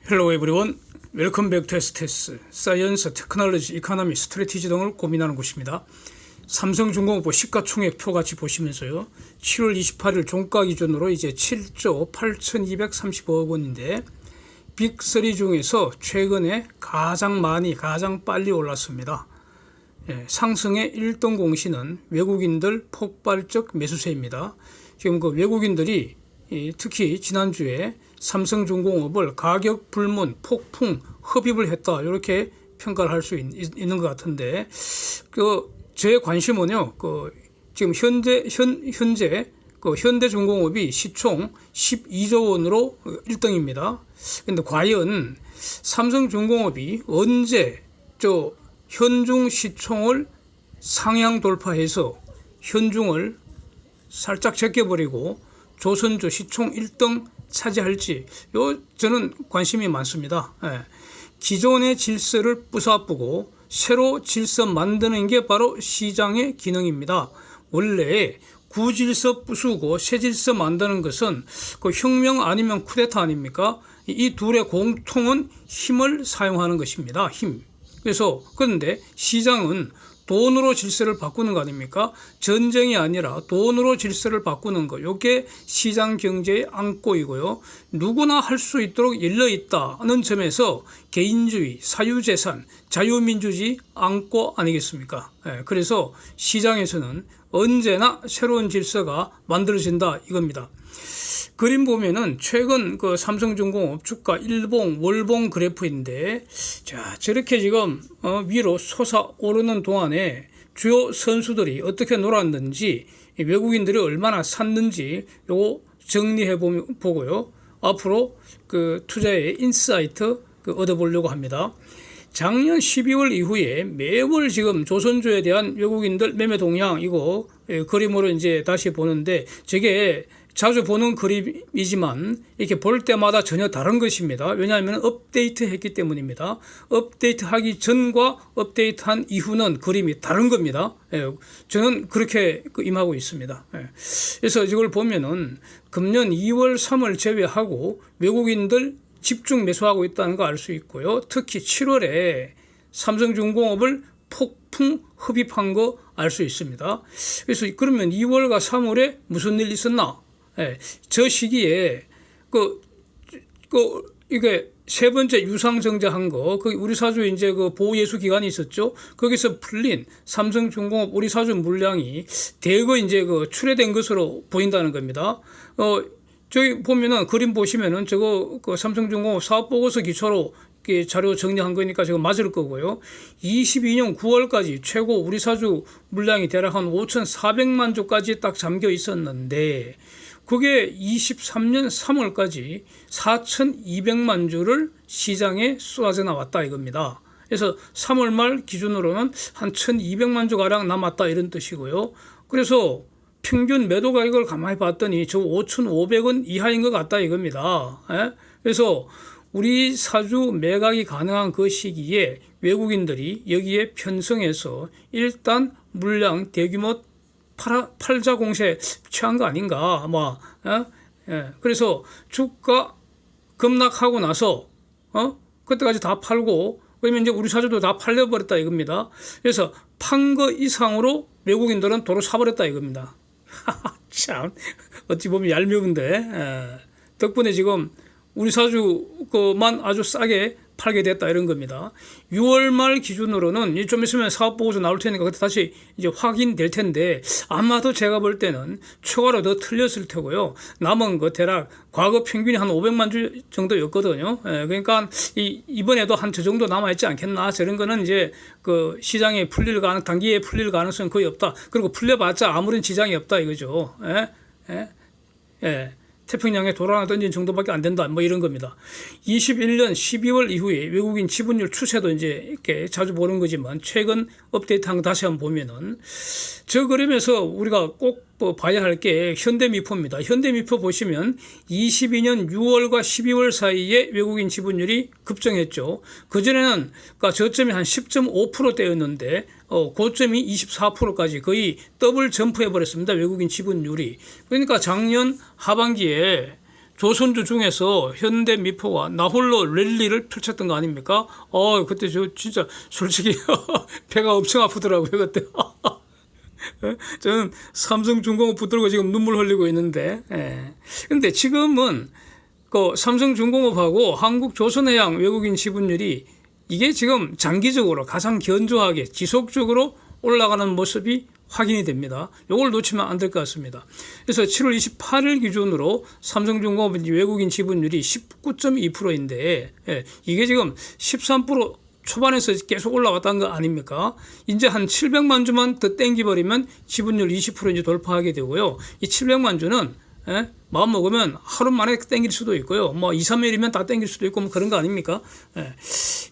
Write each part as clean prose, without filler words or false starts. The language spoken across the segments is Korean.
Hello everyone. Welcome back to STS. 사이언스, 테크놀로지, 이코노미, 스트래티지 등을 고민하는 곳입니다. 삼성중공업 시가총액표 같이 보시면서요. 7월 28일 종가 기준으로 이제 7조 8,235억 원인데 빅3 중에서 최근에 가장 빨리 올랐습니다. 상승의 1등 공신은 외국인들 폭발적 매수세입니다. 지금 그 외국인들이 특히 지난주에 삼성중공업을 가격 불문, 폭풍, 흡입을 했다 이렇게 평가를 할 수 있는 것 같은데 제 관심은요. 지금 현재 현대중공업이 시총 12조 원으로 1등입니다. 근데 과연 삼성중공업이 언제 현중 시총을 상향 돌파해서 현중을 살짝 제껴버리고 조선주 시총 1등 차지할지 저는 관심이 많습니다. 기존의 질서를 부숴보고 새로 질서 만드는 게 바로 시장의 기능입니다. 원래 구질서 부수고 새 질서 만드는 것은 그 혁명 아니면 쿠데타 아닙니까? 이 둘의 공통은 힘을 사용하는 것입니다. 힘. 그런데 시장은 돈으로 질서를 바꾸는 거 아닙니까? 전쟁이 아니라 돈으로 질서를 바꾸는 거. 이게 시장 경제의 안고이고요. 누구나 할 수 있도록 열려 있다는 점에서 개인주의, 사유재산, 자유민주주의 안고 아니겠습니까? 그래서 시장에서는 언제나 새로운 질서가 만들어진다 이겁니다. 그림 보면은 최근 그 삼성중공업 주가 일봉, 월봉 그래프인데, 자, 저렇게 지금 위로 솟아오르는 동안에 주요 선수들이 어떻게 놀았는지, 외국인들이 얼마나 샀는지 요거 정리해 보고요. 앞으로 그 투자의 인사이트 얻어보려고 합니다. 작년 12월 이후에 매월 지금 조선주에 대한 외국인들 매매 동향 이거 그림으로 이제 다시 보는데, 저게 자주 보는 그림이지만 이렇게 볼 때마다 전혀 다른 것입니다. 왜냐하면 업데이트 했기 때문입니다. 업데이트 하기 전과 업데이트한 이후는 그림이 다른 겁니다. 저는 그렇게 임하고 있습니다. 그래서 이걸 보면은 금년 2월, 3월 제외하고 외국인들 집중 매수하고 있다는 거 알 수 있고요. 특히 7월에 삼성중공업을 폭풍 흡입한 거 알 수 있습니다. 그래서 그러면 2월과 3월에 무슨 일 있었나? 저 시기에 이게 세 번째 유상증자한 거, 우리 사주 이제 보호예수 기간이 있었죠. 거기서 풀린 삼성중공업 우리 사주 물량이 대거 이제 출회된 것으로 보인다는 겁니다. 저기 보면은 그림 보시면은 저거 삼성중공업 사업보고서 기초로 자료 정리한 거니까 지금 맞을 거고요. 22년 9월까지 최고 우리 사주 물량이 대략 한 5,400만 주까지 딱 잠겨 있었는데, 그게 23년 3월까지 4,200만 주를 시장에 쏟아져 나왔다 이겁니다. 그래서 3월 말 기준으로는 한 1,200만 주 가량 남았다 이런 뜻이고요. 그래서 평균 매도 가격을 가만히 봤더니 저 5,500원 이하인 것 같다 이겁니다. 그래서 우리 사주 매각이 가능한 그 시기에 외국인들이 여기에 편성해서 일단 물량 대규모 팔자 공세에 취한 거 아닌가 아마. 그래서 주가 급락하고 나서 그때까지 다 팔고, 그러면 이제 우리 사주도 다 팔려버렸다 이겁니다. 그래서 판 거 이상으로 외국인들은 도로 사버렸다 이겁니다. 참 어찌 보면 얄미운데, 덕분에 지금 우리 사주 거만 아주 싸게 팔게 됐다 이런 겁니다. 6월 말 기준으로는 좀 있으면 사업보고서 나올 테니까 그때 다시 이제 확인될 텐데, 아마도 제가 볼 때는 추가로 더 틀렸을 테고요. 남은 거 대략 과거 평균이 한 500만 주 정도였거든요. 그러니까 이번에도 한 저 정도 남아있지 않겠나. 저런 거는 이제 시장에 단기에 풀릴 가능성은 거의 없다. 그리고 풀려봤자 아무런 지장이 없다 이거죠. 태평양에 돌 하나 던진 정도밖에 안 된다. 뭐 이런 겁니다. 21년 12월 이후에 외국인 지분율 추세도 이제 이렇게 자주 보는 거지만, 최근 업데이트한 거 다시 한번 보면은 저 그림에서 우리가 꼭 봐야 할 게 현대미포입니다. 현대미포 보시면 22년 6월과 12월 사이에 외국인 지분율이 급증했죠. 그전에는 그러니까 저점이 한 10.5%대였는데 고점이 24%까지 거의 더블 점프해 버렸습니다. 외국인 지분율이. 그러니까 작년 하반기에 조선주 중에서 현대미포가 나홀로 랠리를 펼쳤던 거 아닙니까? 그때 저 진짜 솔직히 배가 엄청 아프더라고요, 그때. 저는 삼성중공업 붙들고 지금 눈물 흘리고 있는데. 근데 지금은 그 삼성중공업하고 한국조선해양 외국인 지분율이 이게 지금 장기적으로 가장 견조하게 지속적으로 올라가는 모습이 확인이 됩니다. 이걸 놓치면 안 될 것 같습니다. 그래서 7월 28일 기준으로 삼성중공업 외국인 지분율이 19.2%인데 이게 지금 13% 초반에서 계속 올라왔다는 거 아닙니까? 이제 한 700만 주만 더 땡겨버리면 지분율 20% 이제 돌파하게 되고요. 이 700만 주는 마음 먹으면 하루 만에 땡길 수도 있고요. 뭐 2, 3일이면 다 땡길 수도 있고 뭐 그런 거 아닙니까?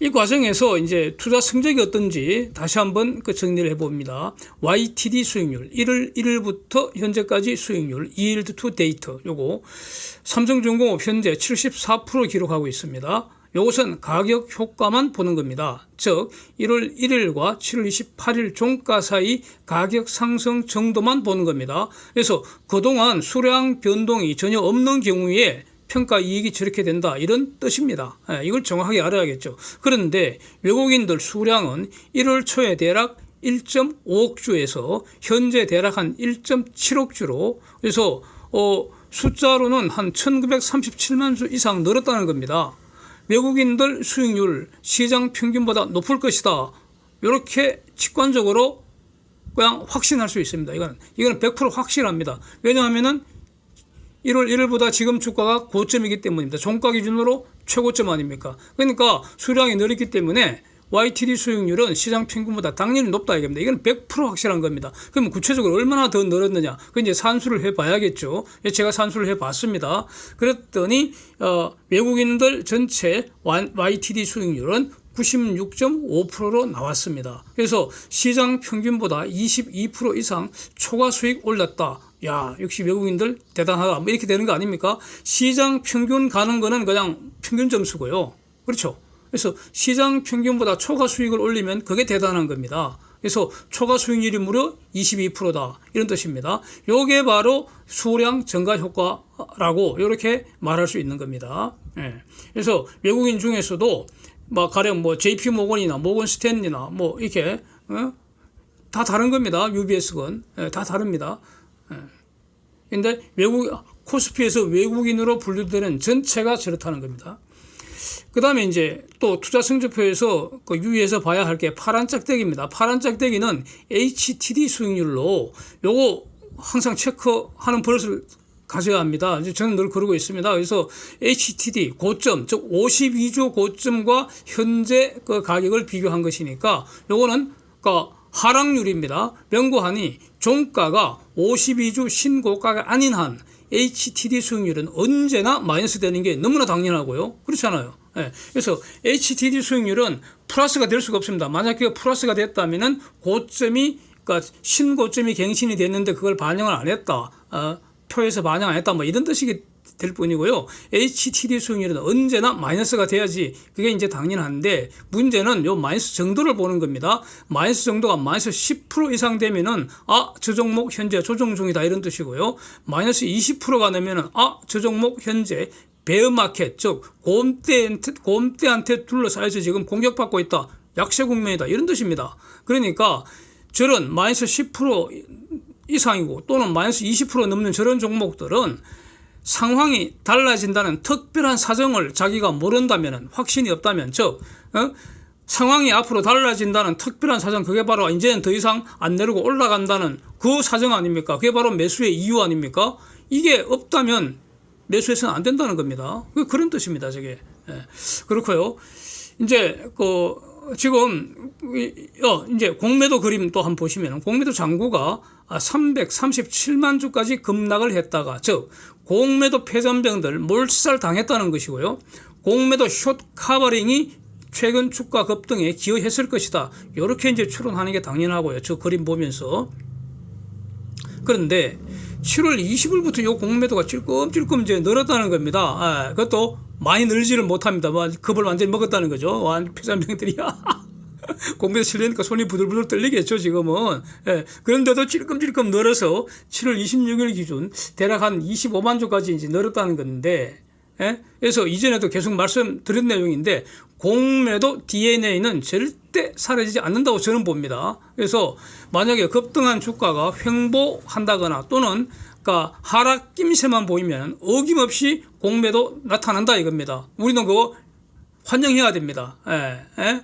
이 과정에서 이제 투자 성적이 어떤지 다시 한번 그 정리를 해봅니다. YTD 수익률 1월 1일부터 현재까지 수익률 yield to date 요거 삼성중공업 현재 74% 기록하고 있습니다. 이것은 가격 효과만 보는 겁니다. 즉 1월 1일과 7월 28일 종가 사이 가격 상승 정도만 보는 겁니다. 그래서 그동안 수량 변동이 전혀 없는 경우에 평가 이익이 저렇게 된다 이런 뜻입니다. 이걸 정확하게 알아야겠죠. 그런데 외국인들 수량은 1월 초에 대략 1.5억 주에서 현재 대략 한 1.7억 주로 그래서 숫자로는 한 1937만 주 이상 늘었다는 겁니다. 외국인들 수익률 시장 평균보다 높을 것이다. 이렇게 직관적으로 그냥 확신할 수 있습니다. 이거는 100% 확실합니다. 왜냐하면은 1월 1일보다 지금 주가가 고점이기 때문입니다. 종가 기준으로 최고점 아닙니까? 그러니까 수량이 늘었기 때문에 YTD 수익률은 시장 평균보다 당연히 높다 이겁니다. 이건 100% 확실한 겁니다. 그럼 구체적으로 얼마나 더 늘었느냐? 그 이제 산수를 해봐야겠죠. 제가 산수를 해봤습니다. 그랬더니 외국인들 전체 YTD 수익률은 96.5%로 나왔습니다. 그래서 시장 평균보다 22% 이상 초과 수익 올렸다. 야, 역시 외국인들 대단하다. 뭐 이렇게 되는 거 아닙니까? 시장 평균 가는 거는 그냥 평균 점수고요. 그렇죠? 그래서 시장 평균보다 초과 수익을 올리면 그게 대단한 겁니다. 그래서 초과 수익률이 무려 22%다. 이런 뜻입니다. 요게 바로 수량 증가 효과라고 이렇게 말할 수 있는 겁니다. 그래서 외국인 중에서도 가령 JP 모건이나 모건 스탠리나 이렇게 다 다른 겁니다. UBS건 다 다릅니다. 근데 코스피에서 외국인으로 분류되는 전체가 저렇다는 겁니다. 그 다음에 이제 또 투자 성적표에서 유의해서 봐야 할 게 파란 짝대기입니다. 파란 짝대기는 HTD 수익률로 요거 항상 체크하는 버릇을 가져야 합니다. 이제 저는 늘 그러고 있습니다. 그래서 HTD 고점, 즉 52주 고점과 현재 그 가격을 비교한 것이니까 요거는 하락률입니다. 명고하니 종가가 52주 신고가가 아닌 한 HTD 수익률은 언제나 마이너스 되는 게 너무나 당연하고요. 그렇잖아요. 그래서 HTD 수익률은 플러스가 될 수가 없습니다. 만약 그 플러스가 됐다면은 고점이 그러니까 신고점이 갱신이 됐는데 그걸 반영을 안 했다. 표에서 반영 안 했다. 이런 뜻이 될 뿐이고요. HTD 수익률은 언제나 마이너스가 돼야지 그게 이제 당연한데 문제는 요 마이너스 정도를 보는 겁니다. 마이너스 정도가 마이너스 10% 이상 되면은 저 종목 현재 조정 중이다 이런 뜻이고요. 마이너스 20%가 되면은 저 종목 현재 베어마켓 즉 곰대한테 둘러싸여서 지금 공격받고 있다. 약세 국면이다. 이런 뜻입니다. 그러니까 저런 마이너스 10% 이상이고 또는 마이너스 20% 넘는 저런 종목들은 상황이 달라진다는 특별한 사정을 자기가 모른다면 확신이 없다면 즉 상황이 앞으로 달라진다는 특별한 사정 그게 바로 이제는 더 이상 안 내리고 올라간다는 그 사정 아닙니까? 그게 바로 매수의 이유 아닙니까? 이게 없다면 매수해서는 안 된다는 겁니다. 그런 뜻입니다. 저게. 그렇고요. 이제 지금 이제 공매도 그림 또 한번 보시면 공매도 잔고가 337만 주까지 급락을 했다가 즉 공매도 패전병들 몰살 당했다는 것이고요. 공매도 숏 커버링이 최근 주가 급등에 기여했을 것이다. 이렇게 이제 추론하는 게 당연하고요. 저 그림 보면서. 그런데 7월 20일부터 이 공매도가 찔끔찔끔 이제 늘었다는 겁니다. 그것도 많이 늘지를 못합니다. 급을 완전히 먹었다는 거죠. 패전병들이야. 공매도 실리니까 손이 부들부들 떨리겠죠, 지금은. 예, 그런데도 찔끔찔끔 늘어서 7월 26일 기준 대략 한 25만 주까지 이제 늘었다는 건데, 예? 그래서 이전에도 계속 말씀드린 내용인데, 공매도 DNA는 절대 사라지지 않는다고 저는 봅니다. 그래서 만약에 급등한 주가가 횡보한다거나 또는 그러니까 하락 낌새만 보이면 어김없이 공매도 나타난다 이겁니다. 우리는 그거 환영해야 됩니다. 예, 예?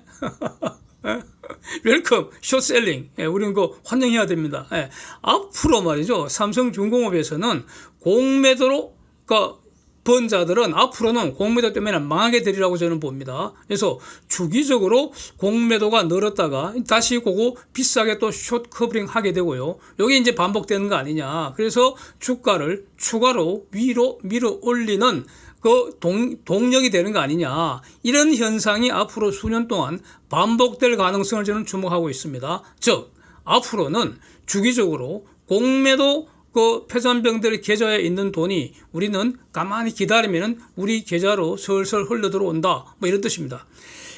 웰컴 숏셀링. 예, 우리는 그거 환영해야 됩니다. 예. 앞으로 말이죠. 삼성중공업에서는 공매도로 그러니까 번 자들은 앞으로는 공매도 때문에 망하게 되리라고 저는 봅니다. 그래서 주기적으로 공매도가 늘었다가 다시 그거 비싸게 또 숏 커버링 하게 되고요. 이게 이제 반복되는 거 아니냐. 그래서 주가를 추가로 위로 밀어 올리는 그 동력이 되는 거 아니냐. 이런 현상이 앞으로 수년 동안 반복될 가능성을 저는 주목하고 있습니다. 즉 앞으로는 주기적으로 공매도 그 패잔병들 계좌에 있는 돈이 우리는 가만히 기다리면 우리 계좌로 슬슬 흘러 들어온다. 뭐 이런 뜻입니다.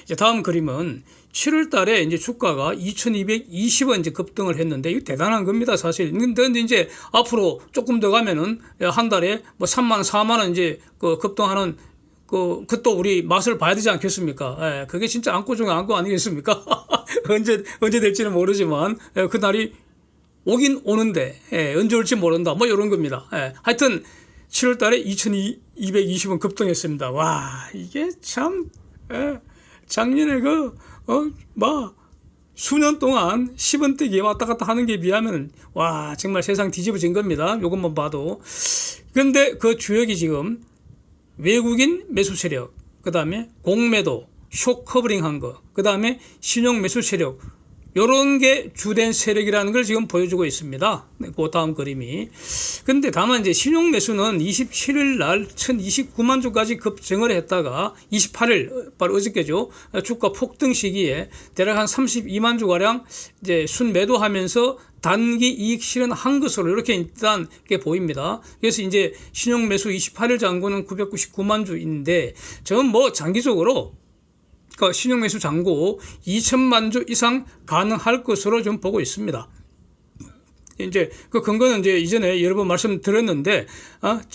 이제 다음 그림은 7월 달에 이제 주가가 2220원 이제 급등을 했는데 이거 대단한 겁니다, 사실. 근데 이제 앞으로 조금 더 가면은 한 달에 뭐 3만 원, 4만 원 이제 그 급등하는 그것도 우리 맛을 봐야 되지 않겠습니까? 예, 그게 진짜 안고 중에 안고 아니겠습니까? 언제 될지는 모르지만 그날이 오긴 오는데 언제 올지 모른다 뭐 이런 겁니다. 하여튼 7월 달에 2220원 급등했습니다. 와 이게 참 작년에 수년 동안 10원대기 왔다 갔다 하는 게 비하면 와 정말 세상 뒤집어진 겁니다. 이것만 봐도. 그런데 그 주역이 지금 외국인 매수 세력, 그 다음에 공매도, 숏 커버링 한 거, 그 다음에 신용 매수 세력, 요런 게 주된 세력이라는 걸 지금 보여주고 있습니다. 그 다음 그림이. 근데 다만 이제 신용 매수는 27일 날 1029만 주까지 급증을 했다가 28일, 바로 어저께죠. 주가 폭등 시기에 대략 한 32만 주가량 이제 순매도하면서 단기 이익 실현한 것으로 이렇게 일단 보입니다. 그래서 이제 신용 매수 28일 잔고는 999만 주인데 저는 뭐 장기적으로 그러니까 신용매수 잔고 2천만 주 이상 가능할 것으로 좀 보고 있습니다. 이제 그 근거는 이제 이전에 여러 번 말씀드렸는데,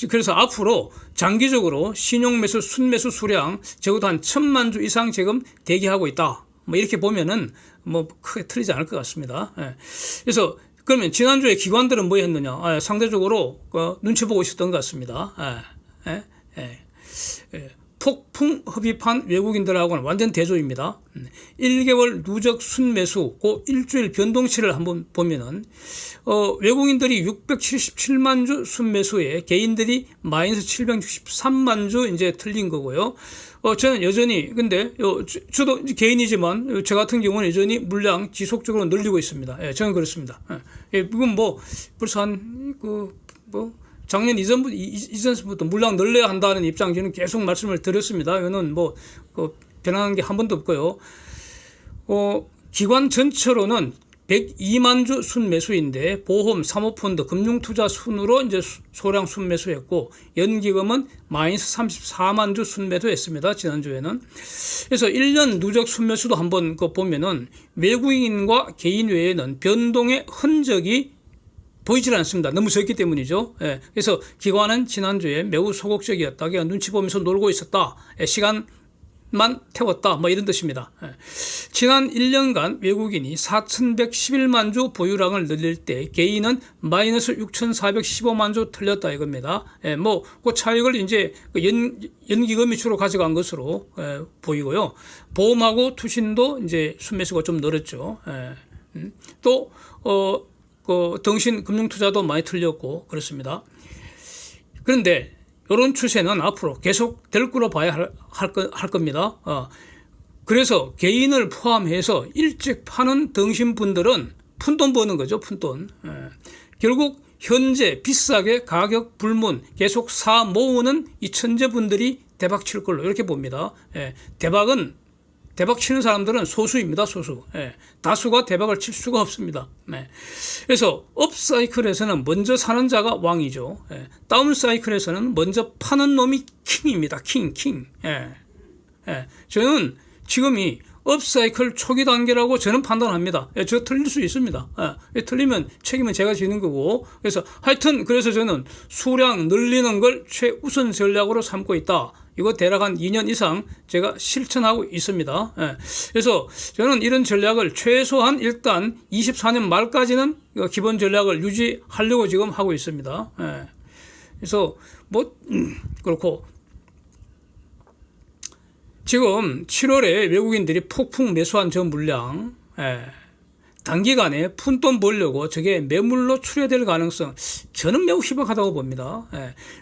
그래서 앞으로 장기적으로 신용매수 순매수 수량 적어도 한 1,000만 주 이상 지금 대기하고 있다. 뭐 이렇게 보면은 뭐 크게 틀리지 않을 것 같습니다. 그래서 그러면 지난주에 기관들은 뭐 했느냐? 상대적으로 눈치 보고 있었던 것 같습니다. 폭풍 흡입한 외국인들하고는 완전 대조입니다. 1개월 누적 순매수, 그 일주일 변동치를 한번 보면은, 외국인들이 677만 주 순매수에 개인들이 마이너스 763만 주 이제 틀린 거고요. 저는 여전히, 근데, 저도 개인이지만, 저 같은 경우는 여전히 물량 지속적으로 늘리고 있습니다. 저는 그렇습니다. 이건 뭐, 벌써 작년 이전부터 물량 늘려야 한다는 입장 저는 계속 말씀을 드렸습니다. 이거는 뭐 변하는 게 한 번도 없고요. 기관 전체로는 102만 주 순매수인데 보험, 사모펀드, 금융투자 순으로 이제 소량 순매수했고 연기금은 마이너스 34만 주 순매도했습니다. 지난주에는. 그래서 1년 누적 순매수도 한번 보면은 외국인과 개인 외에는 변동의 흔적이 보이질 않습니다. 너무 적기 때문이죠. 그래서 기관은 지난주에 매우 소극적이었다. 그냥 눈치 보면서 놀고 있었다. 시간만 태웠다. 뭐 이런 뜻입니다. 지난 1년간 외국인이 4,111만 주 보유량을 늘릴 때 개인은 마이너스 6,415만 주 틀렸다 이겁니다. 뭐 그 차익을 이제 연기금이 주로 가져간 것으로 보이고요. 보험하고 투신도 이제 순매수가 좀 늘었죠. 또 등신 금융투자도 많이 틀렸고 그렇습니다. 그런데 이런 추세는 앞으로 계속 될 거로 봐야 할 겁니다. 그래서 개인을 포함해서 일찍 파는 등신분들은 푼돈 버는 거죠. 푼돈. 결국 현재 비싸게 가격 불문 계속 사 모으는 이 천재분들이 대박 칠 걸로 이렇게 봅니다. 대박 치는 사람들은 소수입니다. 소수. 다수가 대박을 칠 수가 없습니다. 그래서 업사이클에서는 먼저 사는 자가 왕이죠. 다운사이클에서는 먼저 파는 놈이 킹입니다. 킹. 저는 지금이 업사이클 초기 단계라고 저는 판단합니다. 저 틀릴 수 있습니다. 틀리면 책임은 제가 지는 거고. 그래서 하여튼 그래서 저는 수량 늘리는 걸 최우선 전략으로 삼고 있다. 이거 대략 한 2년 이상 제가 실천하고 있습니다. 그래서 저는 이런 전략을 최소한 일단 24년 말까지는 기본 전략을 유지하려고 지금 하고 있습니다. 그래서 뭐 그렇고 지금 7월에 외국인들이 폭풍 매수한 저 물량, 단기간에 푼돈 벌려고 저게 매물로 출회될 가능성 저는 매우 희박하다고 봅니다.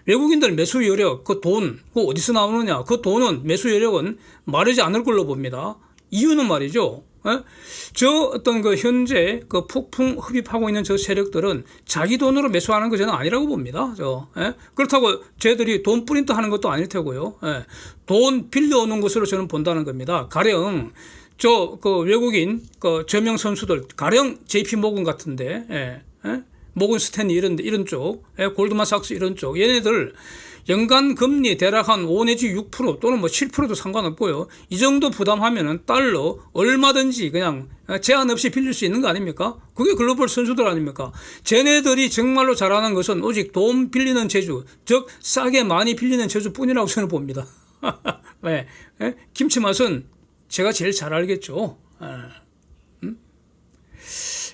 외국인들 매수 여력, 그 돈, 그 어디서 나오느냐? 그 돈은 매수 여력은 마르지 않을 걸로 봅니다. 이유는 말이죠. 저 어떤 그 현재 그 폭풍 흡입하고 있는 저 세력들은 자기 돈으로 매수하는 거 저는 아니라고 봅니다. 그렇다고 쟤들이 돈 프린트 하는 것도 아닐 테고요. 돈 빌려오는 것으로 저는 본다는 겁니다. 가령 저 그 외국인 그 저명 선수들 가령 JP 모건 같은데, 모건 스탠리 이런 쪽, 골드만삭스 이런 쪽 얘네들 연간 금리 대략 한 5 내지 6% 또는 뭐 7%도 상관없고요. 이 정도 부담하면은 달러 얼마든지 그냥 제한 없이 빌릴 수 있는 거 아닙니까? 그게 글로벌 선수들 아닙니까? 쟤네들이 정말로 잘하는 것은 오직 돈 빌리는 재주, 즉 싸게 많이 빌리는 재주뿐이라고 저는 봅니다. 왜? 김치 맛은 제가 제일 잘 알겠죠.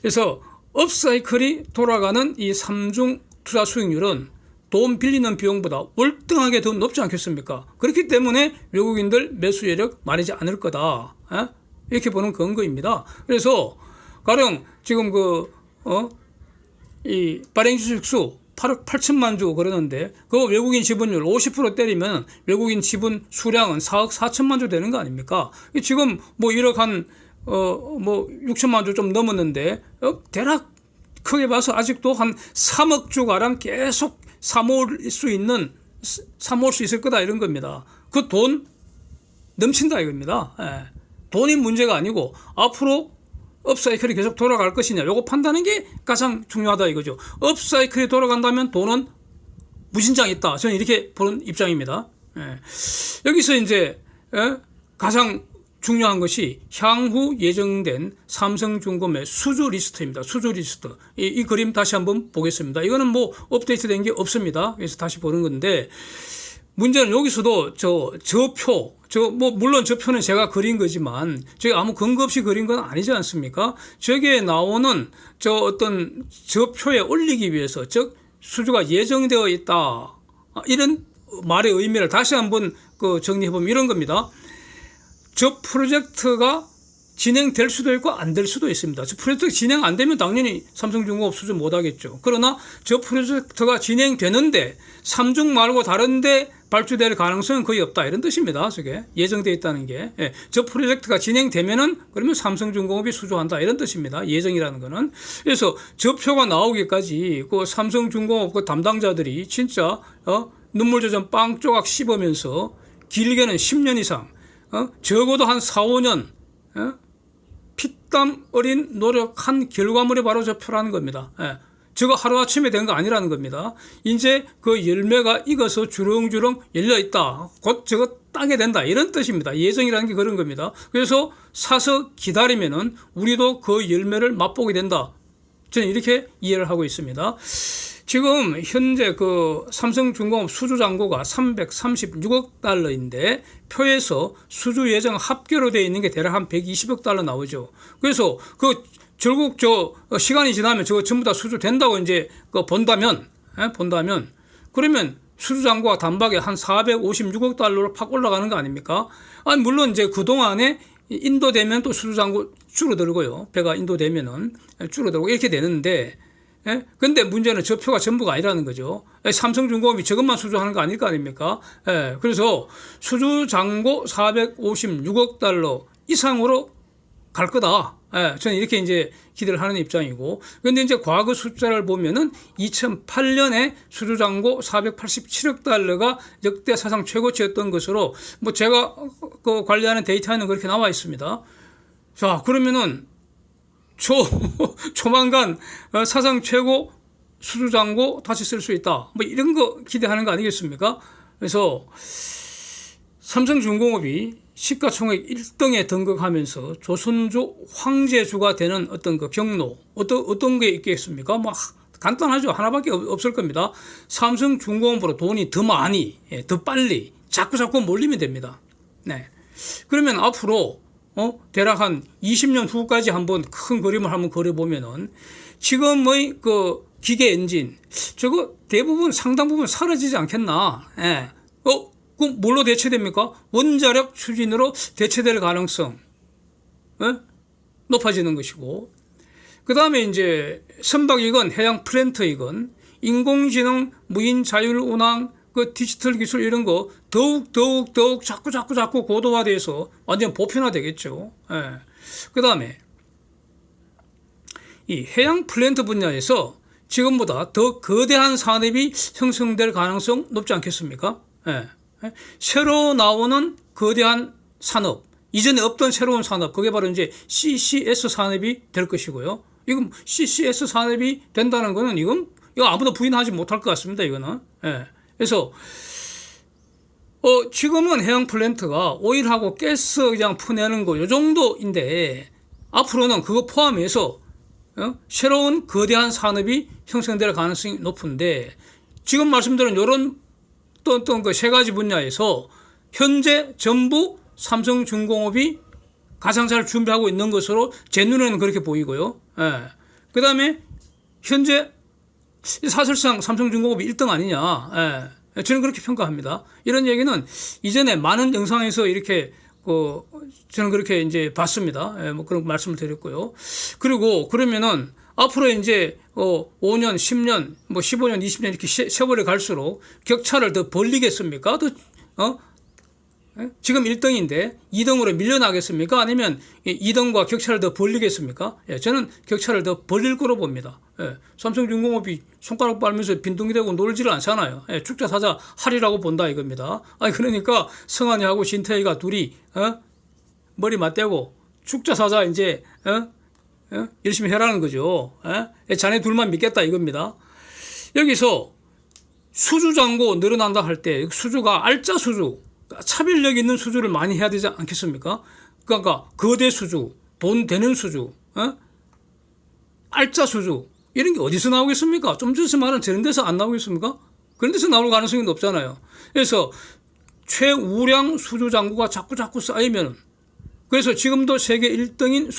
그래서 업사이클이 돌아가는 이 3중 투자 수익률은 돈 빌리는 비용보다 월등하게 더 높지 않겠습니까? 그렇기 때문에 외국인들 매수 여력 마르지 않을 거다. 이렇게 보는 근거입니다. 그래서 가령 지금 이 발행 주식수 8억 8천만 주 그러는데 그 외국인 지분율 50% 때리면 외국인 지분 수량은 4억 4천만 주 되는 거 아닙니까? 지금 뭐 1억 뭐 6천만 주 좀 넘었는데 대략 크게 봐서 아직도 한 3억 주 가량 계속 사모을 수 있을 거다 이런 겁니다. 그 돈 넘친다 이겁니다. 돈이 문제가 아니고 앞으로 업사이클이 계속 돌아갈 것이냐 요거 판단하는 게 가장 중요하다 이거죠. 업사이클이 돌아간다면 돈은 무진장 있다. 저는 이렇게 보는 입장입니다. 여기서 이제 가장 중요한 것이 향후 예정된 삼성중공업의 수주 리스트입니다. 수주 리스트. 이 그림 다시 한번 보겠습니다. 이거는 뭐 업데이트된 게 없습니다. 그래서 다시 보는 건데 문제는 여기서도 저표, 물론 저 표는 제가 그린 거지만 저게 아무 근거 없이 그린 건 아니지 않습니까? 저기에 나오는 저 표에 올리기 위해서 즉 수주가 예정되어 있다. 이런 말의 의미를 다시 한번 정리해보면 이런 겁니다. 저 프로젝트가 진행될 수도 있고 안 될 수도 있습니다. 저 프로젝트가 진행 안 되면 당연히 삼성중공업 수주 못 하겠죠. 그러나 저 프로젝트가 진행되는데 삼중 말고 다른데 발주될 가능성은 거의 없다 이런 뜻입니다. 저게 예정되어 있다는 게. 저 프로젝트가 진행되면은 그러면 삼성중공업이 수주한다 이런 뜻입니다. 예정이라는 거는. 그래서 저 표가 나오기까지 그 삼성중공업 그 담당자들이 진짜 눈물조점 빵 조각 씹으면서 길게는 10년 이상 적어도 한 4, 5년 피땀 어린 노력한 결과물이 바로 저 표라는 겁니다. 저거 하루아침에 된 거 아니라는 겁니다. 이제 그 열매가 익어서 주렁주렁 열려있다. 곧 저거 따게 된다. 이런 뜻입니다. 예정이라는 게 그런 겁니다. 그래서 사서 기다리면은 우리도 그 열매를 맛보게 된다. 저는 이렇게 이해를 하고 있습니다. 지금 현재 그 삼성중공업 수주 잔고가 336억 달러인데 표에서 수주 예정 합계로 되어 있는 게 대략 한 120억 달러 나오죠. 그래서 결국 시간이 지나면 저거 전부 다 수주 된다고 이제 본다면 그러면 수주 잔고가 단박에 한 456억 달러로 팍 올라가는 거 아닙니까? 아니 물론 이제 그 동안에 인도되면 또 수주 잔고 줄어들고요. 배가 인도되면은 줄어들고 이렇게 되는데. 근데 문제는 저 표가 전부가 아니라는 거죠. 삼성중공업이 저것만 수주하는 거 아닐 거 아닙니까? 그래서 수주 잔고 456억 달러 이상으로 갈 거다. 저는 이렇게 이제 기대를 하는 입장이고. 근데 이제 과거 숫자를 보면은 2008년에 수주 잔고 487억 달러가 역대 사상 최고치였던 것으로 뭐 제가 관리하는 데이터에는 그렇게 나와 있습니다. 자, 그러면은 조만간 사상 최고 수주 잔고 다시 쓸 수 있다. 뭐 이런 거 기대하는 거 아니겠습니까? 그래서 삼성중공업이 시가총액 1등에 등극하면서 조선주 황제주가 되는 어떤 그 경로 어떤 게 있겠습니까? 뭐 간단하죠. 하나밖에 없을 겁니다. 삼성중공업으로 돈이 더 많이, 더 빨리 자꾸 몰리면 됩니다. 네. 그러면 앞으로 대략 한 20년 후까지 한번 큰 그림을 한번 그려보면은 지금의 그 기계 엔진 저거 대부분 상당 부분 사라지지 않겠나? 예. 그럼 뭘로 대체됩니까? 원자력 추진으로 대체될 가능성 높아지는 것이고, 그 다음에 이제 선박이건 해양 플랜트이건 인공지능, 무인 자율운항, 그 디지털 기술 이런 거 더욱 자꾸 고도화돼서 완전 보편화되겠죠. 예. 그 다음에 이 해양 플랜트 분야에서 지금보다 더 거대한 산업이 형성될 가능성 높지 않겠습니까? 예. 새로 나오는 거대한 산업, 이전에 없던 새로운 산업, 그게 바로 이제 CCS 산업이 될 것이고요. 이건 CCS 산업이 된다는 거는 이거 아무도 부인하지 못할 것 같습니다. 이거는. 예. 그래서 지금은 해양 플랜트가 오일하고 가스 그냥 퍼내는 거 요 정도인데 앞으로는 그거 포함해서 새로운 거대한 산업이 형성될 가능성이 높은데, 지금 말씀드린 이런 어떤 그 세 가지 분야에서 현재 전부 삼성중공업이 가장 잘 준비하고 있는 것으로 제 눈에는 그렇게 보이고요. 예. 그 다음에 현재 사실상 삼성중공업이 1등 아니냐. 예. 저는 그렇게 평가합니다. 이런 얘기는 이전에 많은 영상에서 이렇게 저는 그렇게 이제 봤습니다. 예, 뭐 그런 말씀을 드렸고요. 그리고 그러면은 앞으로 이제 5년, 10년, 뭐 15년, 20년 이렇게 세월이 갈수록 격차를 더 벌리겠습니까? 지금 1등인데 2등으로 밀려나겠습니까? 아니면 2등과 격차를 더 벌리겠습니까? 예, 저는 격차를 더 벌릴 거로 봅니다. 예, 삼성중공업이 손가락 빨면서 빈둥이 되고 놀지를 않잖아요. 예, 축자 사자 하리라고 본다 이겁니다. 아니 그러니까 성환이하고 신태희가 둘이 머리 맞대고 축자 사자 이제 열심히 해라는 거죠. 예? 자네 둘만 믿겠다 이겁니다. 여기서 수주 잔고 늘어난다 할 때 수주가 알짜 수주, 차별력 있는 수주를 많이 해야 되지 않겠습니까? 그러니까 거대 수주, 돈 되는 수주, 알짜 수주 이런 게 어디서 나오겠습니까? 좀 전에 말한 저런 데서 안 나오겠습니까? 그런 데서 나올 가능성이 높잖아요. 그래서 최우량 수주 잔고가 자꾸 쌓이면, 그래서 지금도 세계 1등인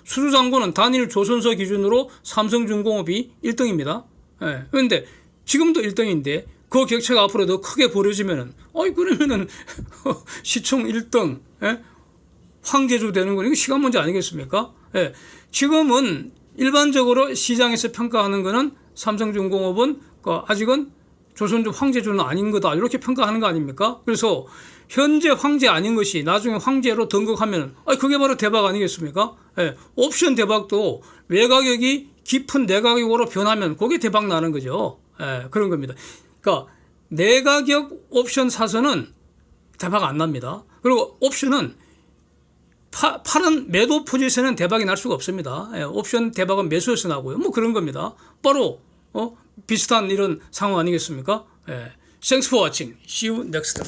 수주잔고는 단일 조선소 기준으로 삼성중공업이 1등입니다. 예. 그런데 지금도 1등인데 그 격차가 앞으로 더 크게 벌어지면은, 그러면은 시총 1등, 예? 황제주 되는 건 이거 시간 문제 아니겠습니까? 예. 지금은 일반적으로 시장에서 평가하는 거는 삼성중공업은 아직은 조선주 황제주는 아닌 거다 이렇게 평가하는 거 아닙니까? 그래서 현재 황제 아닌 것이 나중에 황제로 등극하면 그게 바로 대박 아니겠습니까? 예. 옵션 대박도 외가격이 깊은 내가격으로 변하면 그게 대박 나는 거죠. 예. 그런 겁니다. 그러니까 내가격 옵션 사서는 대박 안 납니다. 그리고 옵션은 파는 매도 포지션은 대박이 날 수가 없습니다. 예. 옵션 대박은 매수에서 나고요. 뭐 그런 겁니다. 바로 비슷한 이런 상황 아니겠습니까? 예. Thanks for watching. See you next time.